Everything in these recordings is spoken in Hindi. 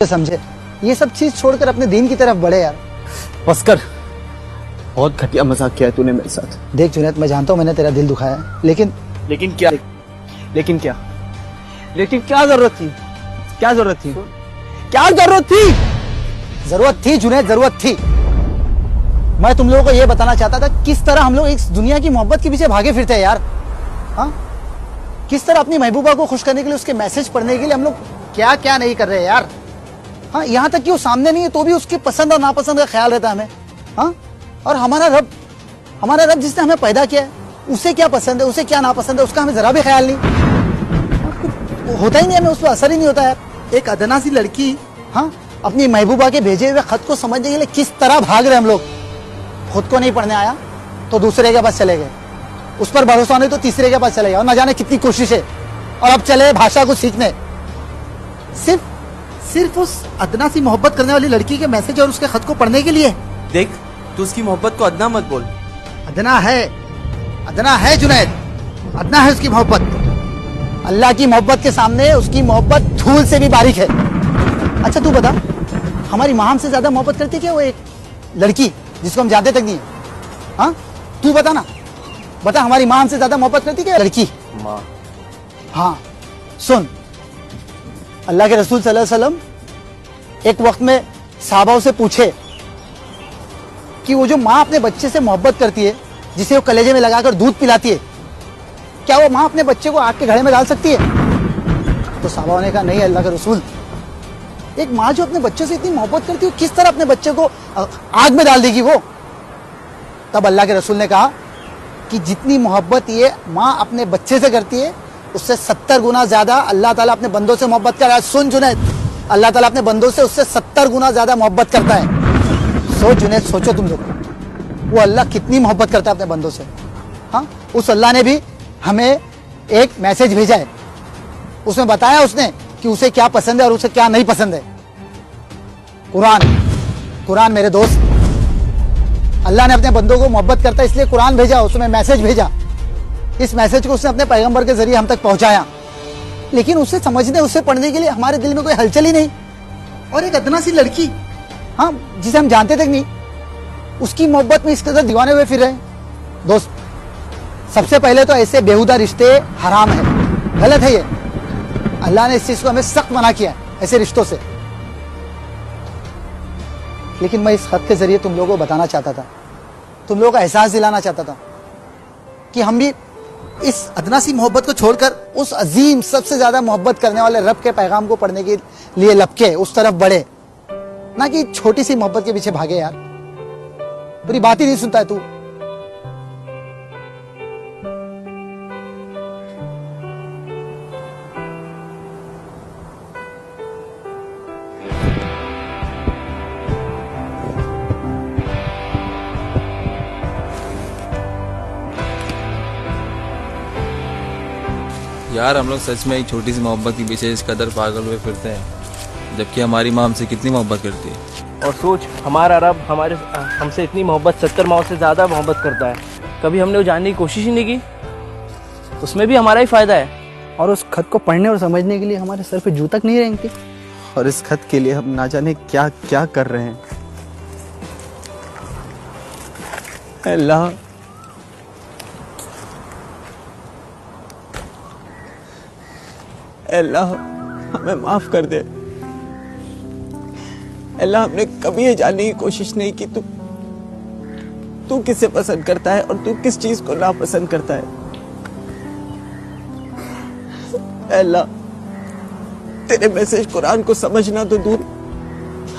समझे, ये सब चीज छोड़कर अपने दीन की तरफ बढ़े यार। बस कर, बहुत घटिया मजाक किया है तूने मेरे साथ। देख जुनैद, मैं जानता हूँ मैंने तेरा दिल दुखाया है, लेकिन क्या जरूरत थी? जरूरत थी जुनैद, जरूरत थी। मैं तुम लोगों को ये बताना चाहता था किस तरह हम लोग इस दुनिया की मोहब्बत के पीछे भागे फिरते हैं यार। हाँ, किस तरह अपनी महबूबा को खुश करने के लिए, उसके मैसेज पढ़ने के लिए हम लोग क्या क्या नहीं कर रहे यार। हाँ, यहाँ तक कि वो सामने नहीं है तो भी उसके पसंद और नापसंद का ख्याल रहता है हमें। हाँ, और हमारा रब जिसने हमें पैदा किया है, उसे क्या पसंद है, उसे क्या नापसंद है, उसका हमें जरा भी ख्याल नहीं। होता ही नहीं, हमें उस पर असर ही नहीं होता यार। एक अदना सी लड़की, हाँ, अपनी महबूबा के भेजे हुए खत को समझने के लिए किस तरह भाग रहे हम लोग। खुद को नहीं पढ़ने आया तो दूसरे के पास चले गए, उस पर भरोसा नहीं तो तीसरे के पास चले गए, और न जाने कितनी कोशिशें, और अब चले भाषा को सीखने। सिर्फ उस अदना सी मोहब्बत करने वाली लड़की के मैसेज और उसके खत को पढ़ने के लिए। देख, तू उसकी मोहब्बत को अदना मत बोल। अदना है जुनैद, अदना है उसकी मोहब्बत। अल्लाह की मोहब्बत के सामने उसकी मोहब्बत धूल से भी बारीक है। अच्छा तू बता, हमारी माँ हमसे ज्यादा मोहब्बत करती है क्या वो एक लड़की जिसको हम जानते तक नहीं है? हाँ, तू बता ना, बता, हमारी माँ हमसे ज्यादा मोहब्बत करती है क्या लड़की? माँ। हाँ सुन, अल्लाह के रसूल सल्लल्लाहु अलैहि वसल्लम एक वक्त में सहाबाओं से पूछे कि वो जो माँ अपने बच्चे से मोहब्बत करती है, जिसे वो कलेजे में लगाकर दूध पिलाती है, क्या वो माँ अपने बच्चे को आग के घड़े में डाल सकती है? तो सहाबाओं ने कहा नहीं अल्लाह के रसूल, एक माँ जो अपने बच्चों से इतनी मोहब्बत करती है, किस तरह अपने बच्चे को आग में डाल देगी वो? तब अल्लाह के रसूल ने कहा कि जितनी मोहब्बत ये माँ अपने बच्चे से करती है, उससे 70 गुना ज्यादा अल्लाह ताला अपने बंदों से मोहब्बत कर रहा है। सुन जुनैद, अल्लाह ताला अपने बंदों से उससे 70 गुना ज्यादा मोहब्बत करता है। सोच जुनैद, सोचो तुम लोग, वो अल्लाह कितनी मोहब्बत करता है अपने बंदों से। हाँ, उस अल्लाह ने भी हमें एक मैसेज भेजा है, उसमें बताया उसने कि उसे क्या पसंद है और उसे क्या नहीं पसंद है। कुरान मेरे दोस्त, अल्लाह ने अपने बंदों को मोहब्बत करता है इसलिए कुरान भेजा, उसमें मैसेज भेजा। इस मैसेज को उसने अपने पैगंबर के जरिए हम तक पहुंचाया, लेकिन उसे समझने, उसे पढ़ने के लिए हमारे दिल में कोई हलचल ही नहीं। और एक अदना सी लड़की, हाँ, जिसे हम जानते तक नहीं, उसकी मोहब्बत में इस कदर दीवाने हुए फिर रहे हैं। दोस्त, सबसे पहले तो ऐसे बेहुदा रिश्ते हराम है, गलत है ये। अल्लाह ने इस चीज को हमें सख्त मना किया है, ऐसे रिश्तों से। लेकिन मैं इस खत के जरिए तुम लोगों को बताना चाहता था, तुम लोगों को एहसास दिलाना चाहता था कि हम भी इस अदना सी मोहब्बत को छोड़कर उस अजीम, सबसे ज्यादा मोहब्बत करने वाले रब के पैगाम को पढ़ने के लिए लपके उस तरफ बढ़े, ना कि छोटी सी मोहब्बत के पीछे भागे। यार पूरी बात ही नहीं सुनता है तू। यार, हम लोग सच में एक छोटी सी मोहब्बत के पीछे इस कदर पागल हुए फिरते हैं, जबकि हमारी माँ हमसे कितनी मोहब्बत करती है। और सोच, हमारा रब हमसे इतनी मोहब्बत 70 माओं से ज़्यादा मोहब्बत करता है। कभी हमने वो जानने की कोशिश ही नहीं की, उसमें भी हमारा ही फ़ायदा है। और उस खत को पढ़ने और समझने के लिए हमारे सर पे जू तक नहीं रेंगती। और इस खत के लिए हम ना जाने क्या क्या कर रहे हैं। अल्लाह, अल्लाह हमें माफ कर दे। अल्लाह, हमने कभी ये जानने की कोशिश नहीं की तू किसे पसंद करता है और तू किस चीज को नापसंद करता है। अल्लाह, तेरे मैसेज कुरान को समझना तो दूर,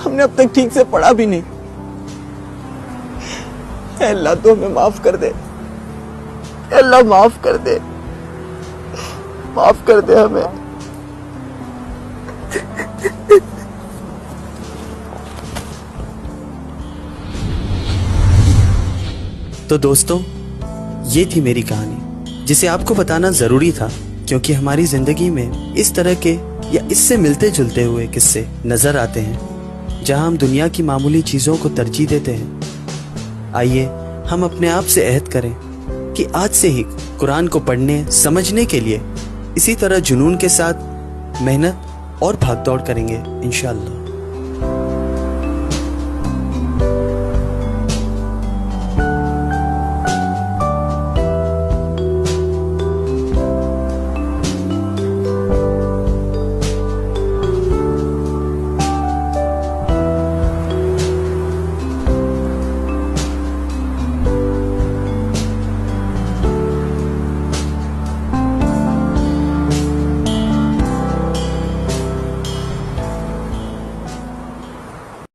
हमने अब तक ठीक से पढ़ा भी नहीं। अल्लाह, तू हमें माफ कर दे। अल्लाह, माफ कर दे हमें। तो दोस्तों, ये थी मेरी कहानी, जिसे आपको बताना ज़रूरी था, क्योंकि हमारी ज़िंदगी में इस तरह के या इससे मिलते जुलते हुए किस्से नज़र आते हैं, जहां हम दुनिया की मामूली चीज़ों को तरजीह देते हैं। आइए हम अपने आप से अहद करें कि आज से ही कुरान को पढ़ने, समझने के लिए इसी तरह जुनून के साथ मेहनत और भागदौड़ करेंगे इंशाअल्लाह।